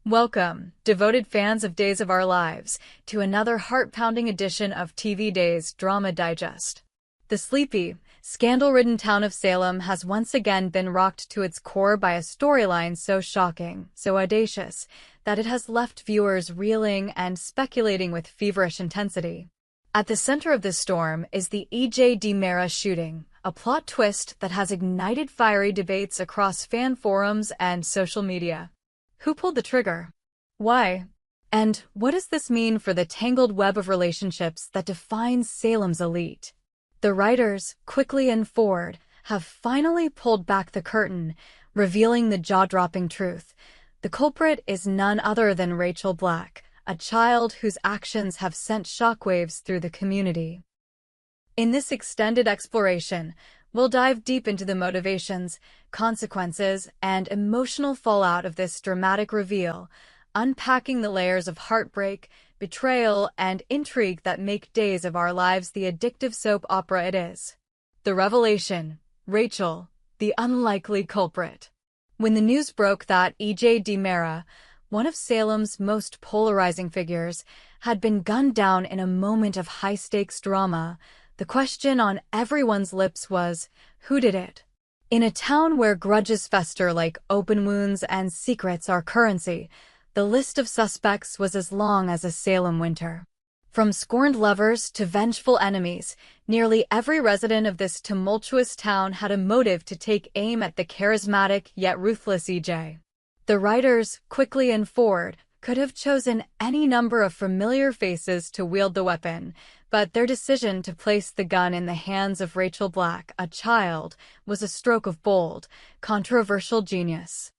Welcome, devoted fans of Days of Our Lives, to another heart-pounding edition of TV Days Drama Digest. The sleepy, scandal-ridden town of Salem has once again been rocked to its core by a storyline so shocking, so audacious, that it has left viewers reeling and speculating with feverish intensity. At the center of this storm is the E.J. DiMera shooting, a plot twist that has ignited fiery debates across fan forums and social media. Who pulled the trigger? Why? And what does this mean for the tangled web of relationships that defines Salem's elite? The writers, Quickly and Ford, have finally pulled back the curtain, revealing the jaw-dropping truth. The culprit is none other than Rachel Black, a child whose actions have sent shockwaves through the community. In this extended exploration, we'll dive deep into the motivations, consequences, and emotional fallout of this dramatic reveal, unpacking the layers of heartbreak, betrayal, and intrigue that make Days of Our Lives the addictive soap opera it is. The revelation: Rachel, the unlikely culprit. When the news broke that E.J. DiMera, one of Salem's most polarizing figures, had been gunned down in a moment of high-stakes drama, the question on everyone's lips was, who did it? In a town where grudges fester like open wounds and secrets are currency, the list of suspects was as long as a Salem winter. From scorned lovers to vengeful enemies, nearly every resident of this tumultuous town had a motive to take aim at the charismatic yet ruthless E.J. The writers, Quickly and Ford, could have chosen any number of familiar faces to wield the weapon, but their decision to place the gun in the hands of Rachel Black, a child, was a stroke of bold, controversial genius.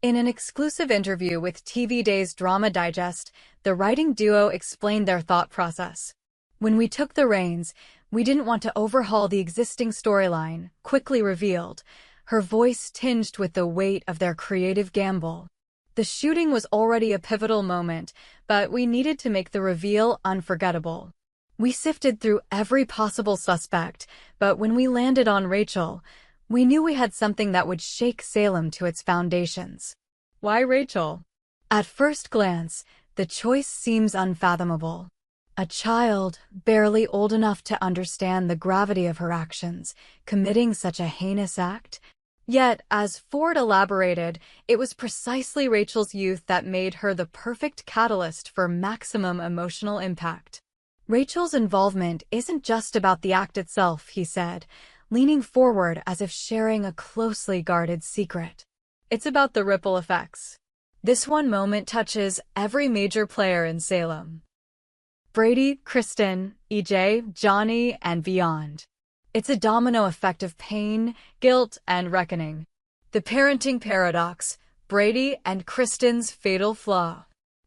In an exclusive interview with TV Days Drama Digest, the writing duo explained their thought process. "When we took the reins, we didn't want to overhaul the existing storyline," Quickly revealed, her voice tinged with the weight of their creative gamble. "The shooting was already a pivotal moment, but we needed to make the reveal unforgettable. We sifted through every possible suspect, but when we landed on Rachel, we knew we had something that would shake Salem to its foundations." Why Rachel? At first glance, the choice seems unfathomable. A child, barely old enough to understand the gravity of her actions, committing such a heinous act? Yet, as Ford elaborated, it was precisely Rachel's youth that made her the perfect catalyst for maximum emotional impact. "Rachel's involvement isn't just about the act itself," he said, leaning forward as if sharing a closely guarded secret. "It's about the ripple effects. This one moment touches every major player in Salem. Brady, Kristen, E.J., Johnny, and beyond. It's a domino effect of pain, guilt, and reckoning. The parenting paradox, Brady and Kristen's fatal flaw."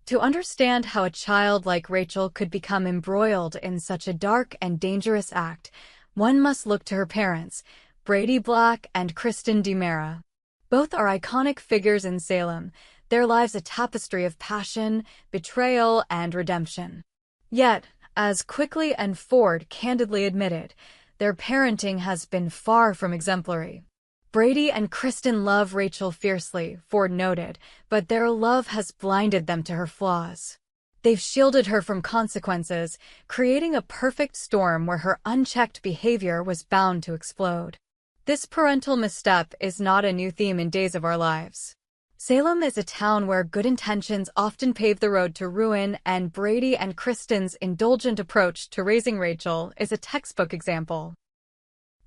To understand how a child like Rachel could become embroiled in such a dark and dangerous act, one must look to her parents, Brady Black and Kristen DiMera. Both are iconic figures in Salem, their lives a tapestry of passion, betrayal, and redemption. Yet, as Quickly and Ford candidly admitted, their parenting has been far from exemplary. "Brady and Kristen love Rachel fiercely," Ford noted, "but their love has blinded them to her flaws. They've shielded her from consequences, creating a perfect storm where her unchecked behavior was bound to explode." This parental misstep is not a new theme in Days of Our Lives. Salem is a town where good intentions often pave the road to ruin, and Brady and Kristen's indulgent approach to raising Rachel is a textbook example.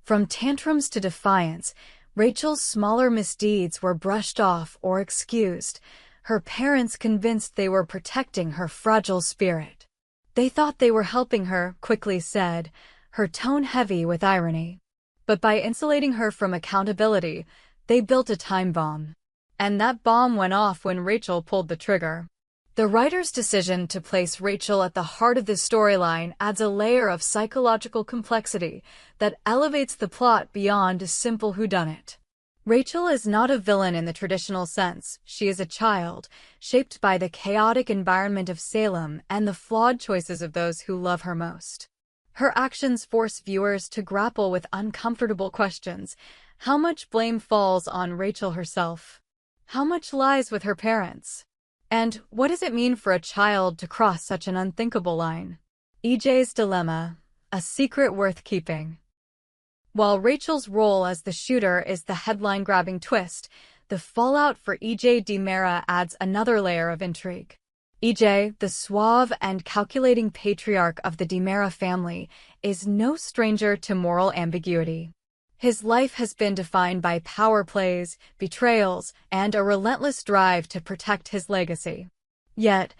From tantrums to defiance, Rachel's smaller misdeeds were brushed off or excused, her parents convinced they were protecting her fragile spirit. "They thought they were helping her," Quickly said, her tone heavy with irony. "But by insulating her from accountability, they built a time bomb. And that bomb went off when Rachel pulled the trigger." The writer's decision to place Rachel at the heart of this storyline adds a layer of psychological complexity that elevates the plot beyond a simple whodunit. Rachel is not a villain in the traditional sense. She is a child, shaped by the chaotic environment of Salem and the flawed choices of those who love her most. Her actions force viewers to grapple with uncomfortable questions. How much blame falls on Rachel herself? How much lies with her parents? And what does it mean for a child to cross such an unthinkable line? EJ's dilemma, a secret worth keeping. While Rachel's role as the shooter is the headline-grabbing twist, the fallout for EJ DiMera adds another layer of intrigue. EJ, the suave and calculating patriarch of the DiMera family, is no stranger to moral ambiguity. His life has been defined by power plays, betrayals, and a relentless drive to protect his legacy. Yet,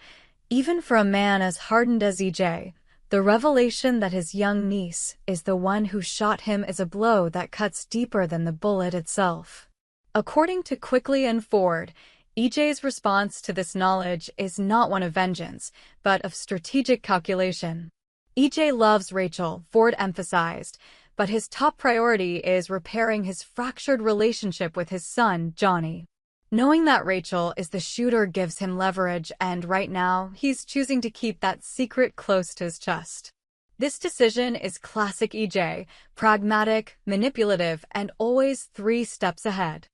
even for a man as hardened as EJ, the revelation that his young niece is the one who shot him is a blow that cuts deeper than the bullet itself. According to Quickly and Ford, EJ's response to this knowledge is not one of vengeance, but of strategic calculation. EJ loves Rachel, Ford emphasized, but his top priority is repairing his fractured relationship with his son, Johnny. Knowing that Rachel is the shooter gives him leverage, and right now, he's choosing to keep that secret close to his chest. This decision is classic EJ, pragmatic, manipulative, and always 3 steps ahead.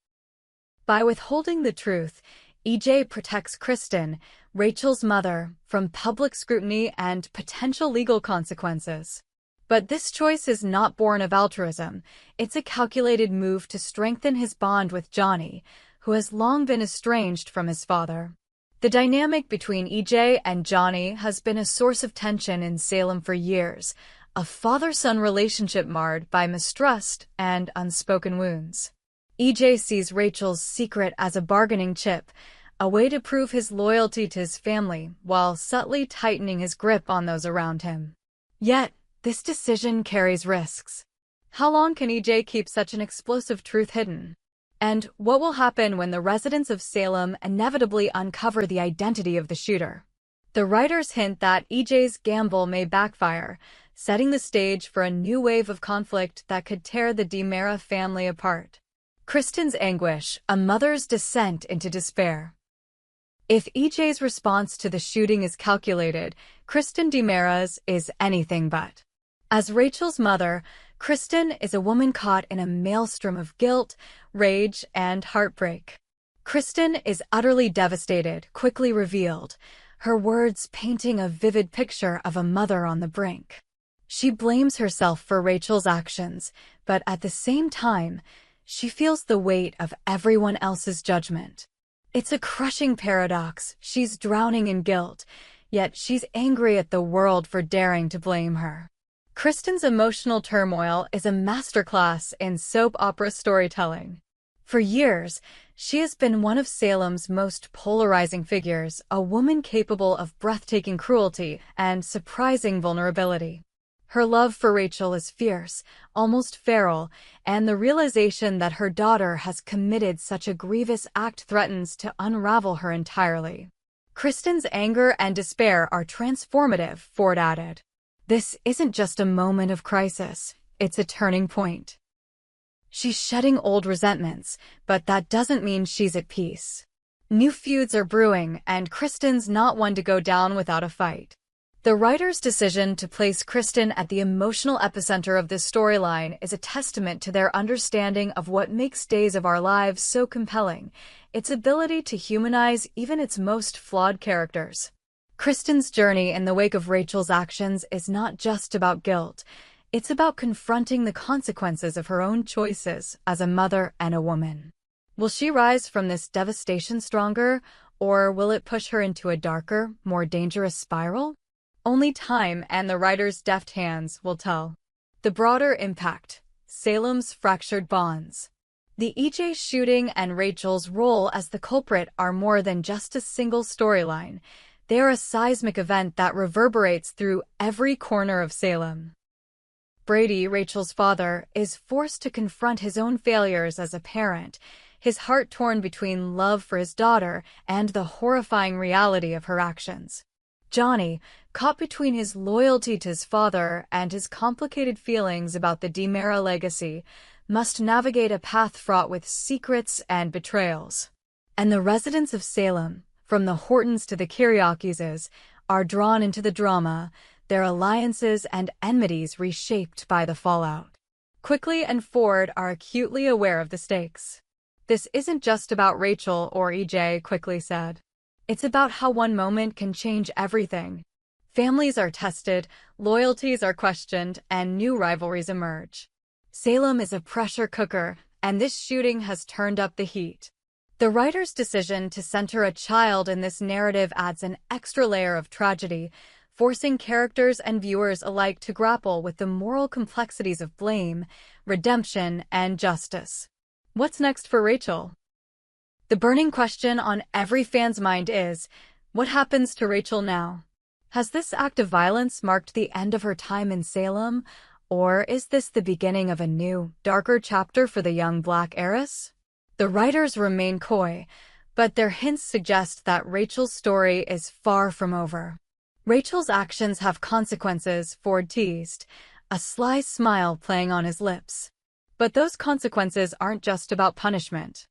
By withholding the truth, EJ protects Kristen, Rachel's mother, from public scrutiny and potential legal consequences. But this choice is not born of altruism. It's a calculated move to strengthen his bond with Johnny, who has long been estranged from his father. The dynamic between EJ and Johnny has been a source of tension in Salem for years, a father-son relationship marred by mistrust and unspoken wounds. EJ sees Rachel's secret as a bargaining chip, a way to prove his loyalty to his family while subtly tightening his grip on those around him. Yet, this decision carries risks. How long can EJ keep such an explosive truth hidden? And what will happen when the residents of Salem inevitably uncover the identity of the shooter? The writers hint that EJ's gamble may backfire, setting the stage for a new wave of conflict that could tear the DiMera family apart. Kristen's anguish, a mother's descent into despair. If EJ's response to the shooting is calculated, Kristen DiMera's is anything but. As Rachel's mother, Kristen is a woman caught in a maelstrom of guilt, rage, and heartbreak. Kristen is utterly devastated, quickly revealed, her words painting a vivid picture of a mother on the brink. She blames herself for Rachel's actions, but at the same time, she feels the weight of everyone else's judgment. It's a crushing paradox. She's drowning in guilt, yet she's angry at the world for daring to blame her. Kristen's emotional turmoil is a masterclass in soap opera storytelling. For years, she has been one of Salem's most polarizing figures, a woman capable of breathtaking cruelty and surprising vulnerability. Her love for Rachel is fierce, almost feral, and the realization that her daughter has committed such a grievous act threatens to unravel her entirely. Kristen's anger and despair are transformative, Ford added. This isn't just a moment of crisis, it's a turning point. She's shedding old resentments, but that doesn't mean she's at peace. New feuds are brewing, and Kristen's not one to go down without a fight. The writer's decision to place Kristen at the emotional epicenter of this storyline is a testament to their understanding of what makes Days of Our Lives so compelling, its ability to humanize even its most flawed characters. Kristen's journey in the wake of Rachel's actions is not just about guilt. It's about confronting the consequences of her own choices as a mother and a woman. Will she rise from this devastation stronger, or will it push her into a darker, more dangerous spiral? Only time and the writer's deft hands will tell. The broader impact: Salem's fractured bonds. The EJ shooting and Rachel's role as the culprit are more than just a single storyline. They are a seismic event that reverberates through every corner of Salem. Brady, Rachel's father, is forced to confront his own failures as a parent, his heart torn between love for his daughter and the horrifying reality of her actions. Johnny, caught between his loyalty to his father and his complicated feelings about the DiMera legacy, must navigate a path fraught with secrets and betrayals. And the residents of Salem, from the Hortons to the Kiriakis, are drawn into the drama, their alliances and enmities reshaped by the fallout. Quickly and Ford are acutely aware of the stakes. This isn't just about Rachel or EJ, Quickly said. It's about how one moment can change everything. Families are tested, loyalties are questioned, and new rivalries emerge. Salem is a pressure cooker, and this shooting has turned up the heat. The writer's decision to center a child in this narrative adds an extra layer of tragedy, forcing characters and viewers alike to grapple with the moral complexities of blame, redemption, and justice. What's next for Rachel? The burning question on every fan's mind is, what happens to Rachel now? Has this act of violence marked the end of her time in Salem, or is this the beginning of a new, darker chapter for the young Black heiress? The writers remain coy, but their hints suggest that Rachel's story is far from over. Rachel's actions have consequences, Ford teased, a sly smile playing on his lips. But those consequences aren't just about punishment.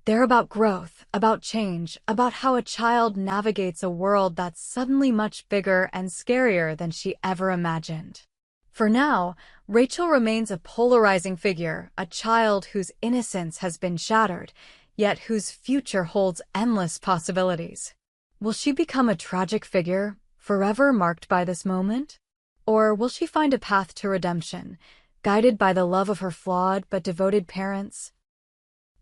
They're about growth, about change, about how a child navigates a world that's suddenly much bigger and scarier than she ever imagined. For now, Rachel remains a polarizing figure, a child whose innocence has been shattered, yet whose future holds endless possibilities. Will she become a tragic figure, forever marked by this moment? Or will she find a path to redemption, guided by the love of her flawed but devoted parents?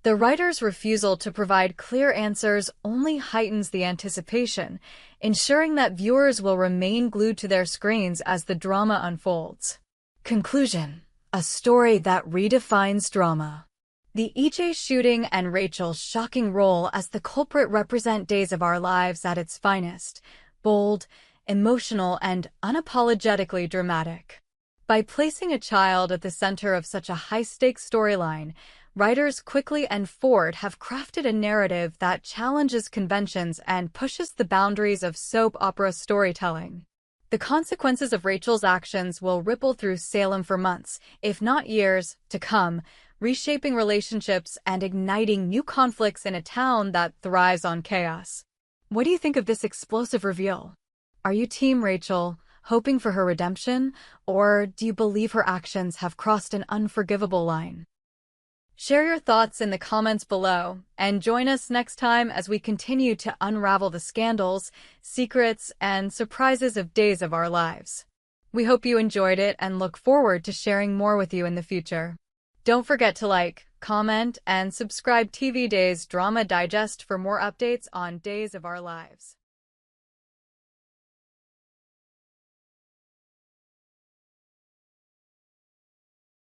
The writer's refusal to provide clear answers only heightens the anticipation, ensuring that viewers will remain glued to their screens as the drama unfolds. Conclusion: a story that redefines drama. The EJ shooting and Rachel's shocking role as the culprit represent Days of Our Lives at its finest, bold, emotional, and unapologetically dramatic. By placing a child at the center of such a high-stakes storyline, writers Quickly and Ford have crafted a narrative that challenges conventions and pushes the boundaries of soap opera storytelling. The consequences of Rachel's actions will ripple through Salem for months, if not years, to come, reshaping relationships and igniting new conflicts in a town that thrives on chaos. What do you think of this explosive reveal? Are you Team Rachel, hoping for her redemption, or do you believe her actions have crossed an unforgivable line? Share your thoughts in the comments below, and join us next time as we continue to unravel the scandals, secrets, and surprises of Days of Our Lives. We hope you enjoyed it and look forward to sharing more with you in the future. Don't forget to like, comment, and subscribe TV Days Drama Digest for more updates on Days of Our Lives.